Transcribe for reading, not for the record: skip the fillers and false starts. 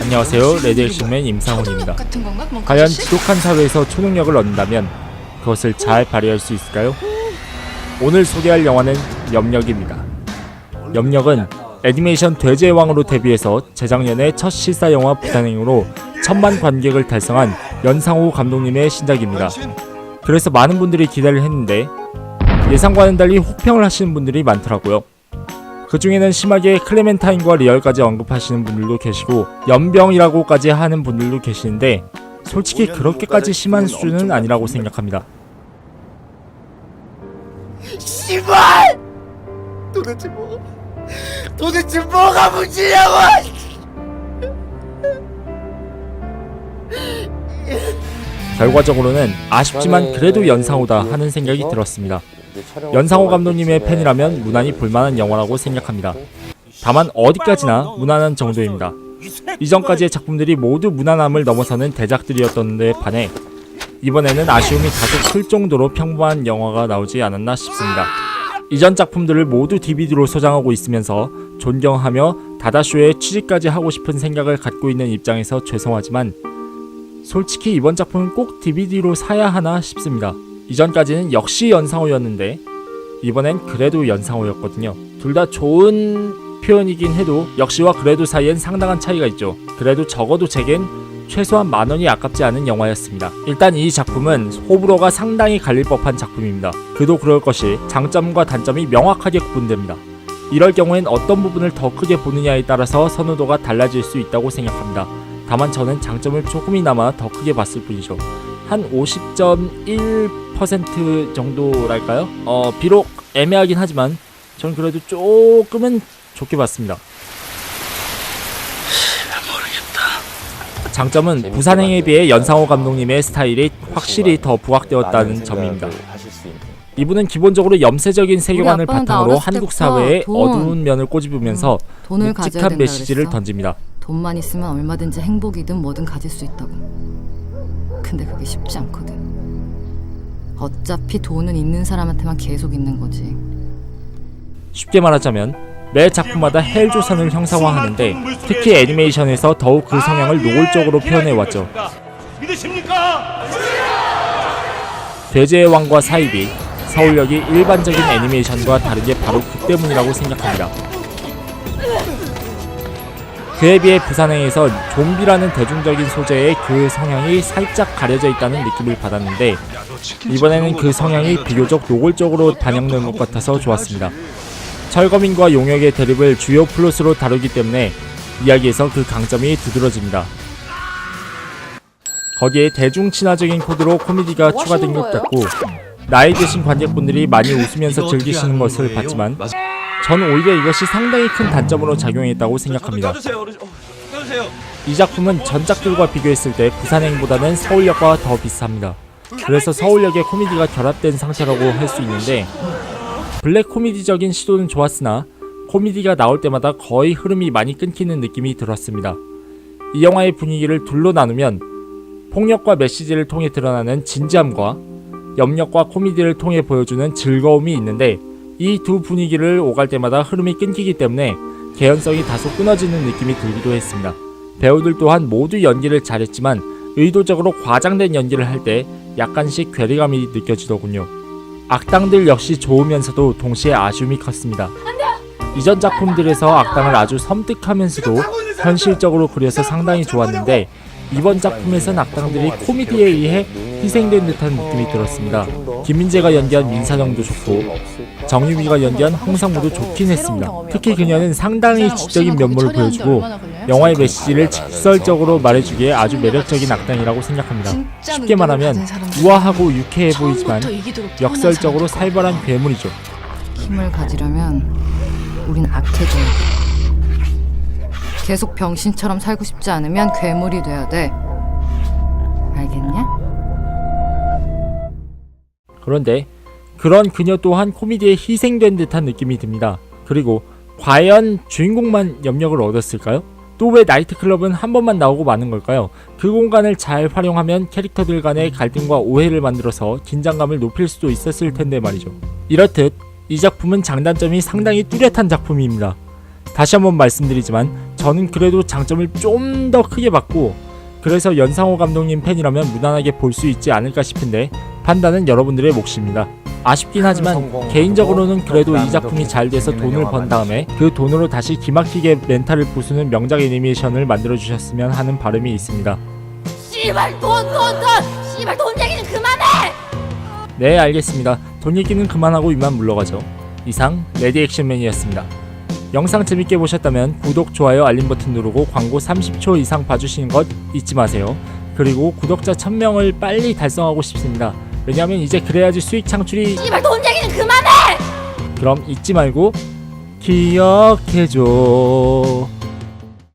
안녕하세요, 레드액션맨 임상훈입니다. 과연 지독한 사회에서 초능력을 얻는다면 그것을 잘 발휘할 수 있을까요? 오늘 소개할 영화는 염력입니다. 염력은 애니메이션 돼지의 왕으로 데뷔해서 재작년에 첫 실사 영화 부산행으로 1000만 관객을 달성한 연상호 감독님의 신작입니다. 그래서 많은 분들이 기대를 했는데 예상과는 달리 혹평을 하시는 분들이 많더라고요. 그 중에는 심하게 클레멘타인과 리얼까지 언급하시는 분들도 계시고 연병이라고까지 하는 분들도 계시는데 솔직히 그렇게까지 심한 수준은 아니라고 생각합니다. 씨발! 도대체 뭐가 문제냐고! 결과적으로는 아쉽지만 그래도 연상호다 하는 생각이 들었습니다. 연상호 감독님의 팬이라면 무난히 볼만한 영화라고 생각합니다. 다만 어디까지나 무난한 정도입니다. 이전까지의 작품들이 모두 무난함을 넘어서는 대작들이었던 데 반해 이번에는 아쉬움이 다소 클 정도로 평범한 영화가 나오지 않았나 싶습니다. 이전 작품들을 모두 DVD로 소장하고 있으면서 존경하며 다다쇼에 취직까지 하고 싶은 생각을 갖고 있는 입장에서 죄송하지만 솔직히 이번 작품은 꼭 DVD로 사야 하나 싶습니다. 이전까지는 역시 연상호였는데 이번엔 그래도 연상호였거든요. 둘 다 좋은 표현이긴 해도 역시와 그래도 사이엔 상당한 차이가 있죠. 그래도 적어도 제겐 최소한 10,000원이 아깝지 않은 영화였습니다. 일단 이 작품은 호불호가 상당히 갈릴 법한 작품입니다. 그도 그럴 것이 장점과 단점이 명확하게 구분됩니다. 이럴 경우엔 어떤 부분을 더 크게 보느냐에 따라서 선호도가 달라질 수 있다고 생각합니다. 다만 저는 장점을 조금이나마 더 크게 봤을 뿐이죠. 한 50.1% 정도랄까요? 비록 애매하긴 하지만 전 그래도 조금은 좋게 봤습니다. 장점은 부산행에 비해 연상호 감독님의 스타일이 확실히 더 부각되었다는 점입니다. 이분은 기본적으로 염세적인 세계관을 바탕으로 한국 사회의 어두운 면을 꼬집으면서 묵직한 메시지를 던집니다. 돈만 있으면 얼마든지 행복이든 뭐든 가질 수 있다고. 근데 그게 쉽지 않거든. 어차피 돈은 있는 사람한테만 계속 있는 거지. 쉽게 말하자면 매 작품마다 헬조선을 형상화하는데 특히 애니메이션에서 더욱 그 성향을 노골적으로 표현해왔죠. 믿으십니까? 돼지의 왕과 사이비, 서울역이 일반적인 애니메이션과 다른 게 바로 그 때문이라고 생각합니다. 그에 비해 부산행에서 좀비라는 대중적인 소재의 그 성향이 살짝 가려져 있다는 느낌을 받았는데 이번에는 그 성향이 비교적 노골적으로 반영된 것 같아서 좋았습니다. 철거민과 용역의 대립을 주요 플롯으로 다루기 때문에 이야기에서 그 강점이 두드러집니다. 거기에 대중 친화적인 코드로 코미디가 추가된 것 같고 나이 드신 관객분들이 많이 웃으면서 즐기시는 것을 봤지만 전 오히려 이것이 상당히 큰 단점으로 작용했다고 생각합니다. 이 작품은 전작들과 비교했을 때 부산행보다는 서울역과 더 비슷합니다. 그래서 서울역의 코미디가 결합된 상태라고 할 수 있는데 블랙 코미디적인 시도는 좋았으나 코미디가 나올 때마다 거의 흐름이 많이 끊기는 느낌이 들었습니다. 이 영화의 분위기를 둘로 나누면 폭력과 메시지를 통해 드러나는 진지함과 염력과 코미디를 통해 보여주는 즐거움이 있는데 이 두 분위기를 오갈 때마다 흐름이 끊기기 때문에 개연성이 다소 끊어지는 느낌이 들기도 했습니다. 배우들 또한 모두 연기를 잘했지만 의도적으로 과장된 연기를 할 때 약간씩 괴리감이 느껴지더군요. 악당들 역시 좋으면서도 동시에 아쉬움이 컸습니다. 이전 작품들에서 악당을 아주 섬뜩하면서도 현실적으로 그려서 상당히 좋았는데 이번 작품에선 악당들이 코미디에 의해 희생된 듯한 느낌이 들었습니다. 김민재가 연기한 민사정도 좋고 정유미가 연기한 홍상무도 좋긴 했습니다. 특히 그녀는 상당히 지적인 면모를 보여주고 영화의 메시지를 직설적으로 말해주기에 아주 매력적인 악당이라고 생각합니다. 쉽게 말하면 우아하고 유쾌해 보이지만 역설적으로 살벌한 괴물이죠. 힘을 가지려면 우린 악해져야 돼. 계속 병신처럼 살고 싶지 않으면 괴물이 돼야 돼. 알겠냐? 그런데 그런 그녀 또한 코미디에 희생된 듯한 느낌이 듭니다. 그리고 과연 주인공만 염력을 얻었을까요? 또 왜 나이트클럽은 한 번만 나오고 마는 걸까요? 그 공간을 잘 활용하면 캐릭터들 간의 갈등과 오해를 만들어서 긴장감을 높일 수도 있었을 텐데 말이죠. 이렇듯 이 작품은 장단점이 상당히 뚜렷한 작품입니다. 다시 한번 말씀드리지만 저는 그래도 장점을 좀 더 크게 봤고, 그래서 연상호 감독님 팬이라면 무난하게 볼 수 있지 않을까 싶은데 판단은 여러분들의 몫입니다. 아쉽긴 하지만 개인적으로는 그래도 이 작품이 잘 돼서 돈을 번 다음에 그 돈으로 다시 기막히게 멘탈을 부수는 명작 애니메이션을 만들어주셨으면 하는 바람이 있습니다. 씨발 돈 씨발 돈 얘기는 그만해. 네, 알겠습니다. 돈 얘기는 그만하고 이만 물러가죠. 이상 레디액션맨이었습니다. 영상 재밌게 보셨다면 구독, 좋아요, 알림 버튼 누르고 광고 30초 이상 봐주시는 것 잊지 마세요. 그리고 구독자 1000명을 빨리 달성하고 싶습니다. 왜냐하면 이제 그래야지 수익 창출이... 씨발 돈 얘기는 그만해. 그럼 잊지 말고 기억해줘.